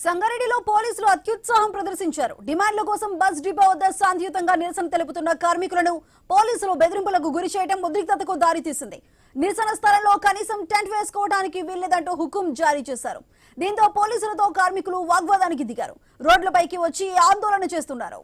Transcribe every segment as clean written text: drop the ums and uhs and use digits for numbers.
సంగారెడ్డిలో పోలీసులు అత్యుత్సాహం ప్రదర్శించారు. డిమాండ్ల కోసం బస్ డిపో వద్ద శాంతియుతంగా నిరసన తెలుపుతున్న కార్మికులను పోలీసులు బెదిరింపులకు గురి చేయడం ఉద్రిక్తతకు దారితీసింది. నిరసన స్థలంలో కనీసం టెంట్ వేసుకోవడానికి వీల్లేదంటూ హుకుం జారీ చేశారు. దీంతో పోలీసులతో కార్మికులు వాగ్వాదానికి దిగారు. రోడ్లపైకి వచ్చి ఆందోళన చేస్తున్నారు.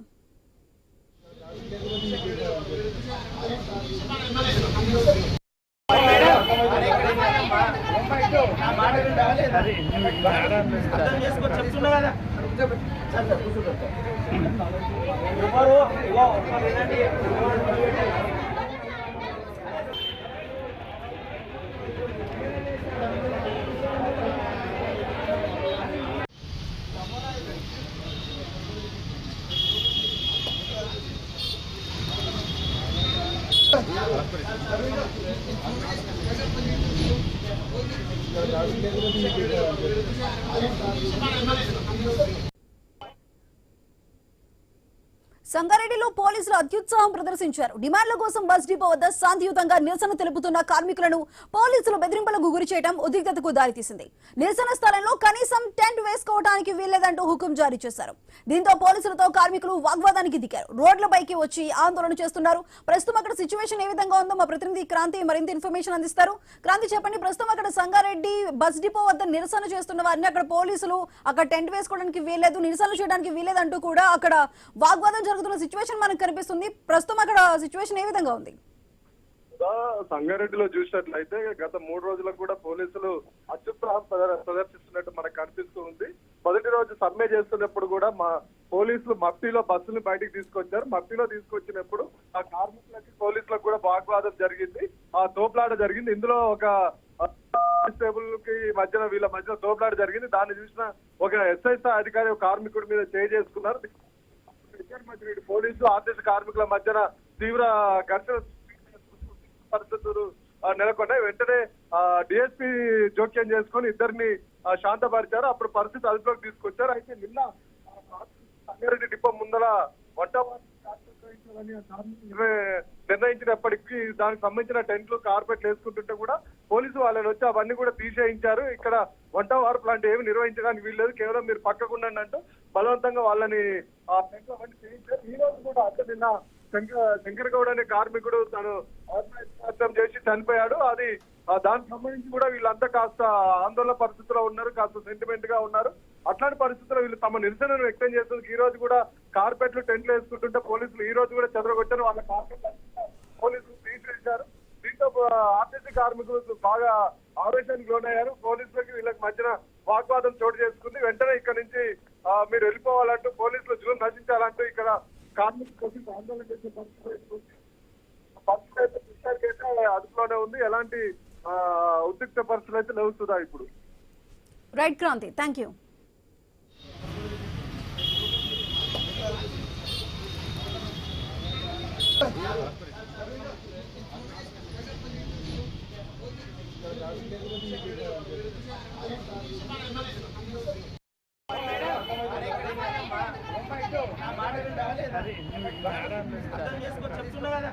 సంగారెడ్డిలో పోలీసులు అత్యుత్సాహం ప్రదర్శించారు. డిమాండ్ల కోసం బస్ డిపో వద్ద శాంతియుతంగా నిరసన తెలుపుతున్న కార్మికులను పోలీసులు బెదిరింపులకు గురి చేయడం ఉద్రిక్తతకు దారితీసింది. నిరసన స్థలంలో కనీసం టెంట్ వేసుకోవడానికి వీల్లేదంటూ హుకుం జారీ చేశారు. దీంతో పోలీసులతో కార్మికులు వాగ్వాదానికి దిగారు. రోడ్లపైకి వచ్చి ఆందోళన చేస్తున్నారు. ప్రస్తుతం అక్కడ సిచ్యువేషన్ ఏ విధంగా ఉందో మా ప్రతినిధి క్రాంతి మరింత ఇన్ఫర్మేషన్ అందిస్తారు. క్రాంతి, చెప్పండి. ప్రస్తుతం అక్కడ సంగారెడ్డి బస్ డిపో వద్ద నిరసన చేస్తున్న వారిని అక్కడ పోలీసులు అక్కడ టెంట్ వేసుకోవడానికి వీల్లేదు, నిరసనలు చేయడానికి వీల్లేదంటూ కూడా అక్కడ వాగ్వాదం జరుగుతున్న సిచ్యువేషన్ మనకు కనిపిస్తుంది. ప్రస్తుతం అక్కడ సిచ్యువేషన్ ఏ విధంగా ఉంది? సంగారెడ్డిలో చూసినట్లయితే గత 3 రోజులకు కూడా పోలీసులు అత్యుత్సాహం ప్రదర్శిస్తున్నట్టు మనకు కనిపిస్తూ ఉంది. మొదటి రోజు సమ్మె చేస్తున్నప్పుడు కూడా మా పోలీసులు మఫ్టీలో బస్సులు బయటికి తీసుకొచ్చారు. మఫ్టీలో తీసుకొచ్చినప్పుడు ఆ కార్మికులకి పోలీసులకు కూడా వాగ్వాదం జరిగింది, ఆ తోపులాట జరిగింది. ఇందులో ఒక కానిస్టేబుల్ కి మధ్యన వీళ్ళ మధ్యన తోపులాట జరిగింది. దాన్ని చూసిన ఒక ఎస్ఐ అధికారి కార్మికుడి మీద చేసుకున్నారు. పోలీసులు ఆర్టీసీ కార్మికుల మధ్యన తీవ్ర ఘర్షణ పరిస్థితులు నెలకొన్నాయి. వెంటనే డిఎస్పీ జోక్యం చేసుకుని ఇద్దరిని శాంతపరిచారు. అప్పుడు పరిస్థితి అదుపులోకి తీసుకొచ్చారు. అయితే నిన్న సంగారెడ్డి డిపో ముందర నిర్ణయించినప్పటికీ దానికి సంబంధించిన టెంట్లు కార్పెట్లు వేసుకుంటుంటే కూడా పోలీసు వాళ్ళని వచ్చి అవన్నీ కూడా తీసేయించారు. ఇక్కడ వంట వార్పు లాంటి ఏమి నిర్వహించడానికి వీల్లేదు, కేవలం మీరు పక్కకు ఉండండి అంటూ బలవంతంగా వాళ్ళని ఆ టెంట్లు అవన్నీ చేయించారు. ఈ రోజు కూడా అంటే నిన్న శంకర్ గౌడ్ అనే కార్మికుడు తను ఆత్మహత్య చేసి చనిపోయాడు. అది దానికి సంబంధించి కూడా వీళ్ళంతా కాస్త ఆందోళన పరిస్థితిలో ఉన్నారు, కాస్త సెంటిమెంట్ గా ఉన్నారు. అట్లాంటి పరిస్థితుల్లో వీళ్ళు తమ నిరసనను వ్యక్తం చేస్తుంది. ఈ రోజు కూడా కార్పెట్లు టెంట్లు వేసుకుంటుంటే పోలీసులు ఈ రోజు కూడా చెదరగొట్టారు. వాళ్ళ కార్పెట్లు పోలీసులు తీసివేశారు. దీంతో ఆర్టీసీ కార్మికులు బాగా ఆవేశానికి లోనయ్యారు. పోలీసులకి వీళ్ళకి మధ్యన వాగ్వాదం చోటు చేసుకుంది. వెంటనే ఇక్కడ నుంచి మీరు వెళ్ళిపోవాలంటూ పోలీసులు జూన్ నశించాలంటూ ఇక్కడ కార్మికులు ఆందోళన చేసే పరిస్థితి అయితే అదుపులోనే ఉంది. ఎలాంటి ఉద్రిక్త పరిస్థితులు అయితే లేవుతుందా ఇప్పుడు. Right Kranthi, thank you. చెప్తున్నా కదా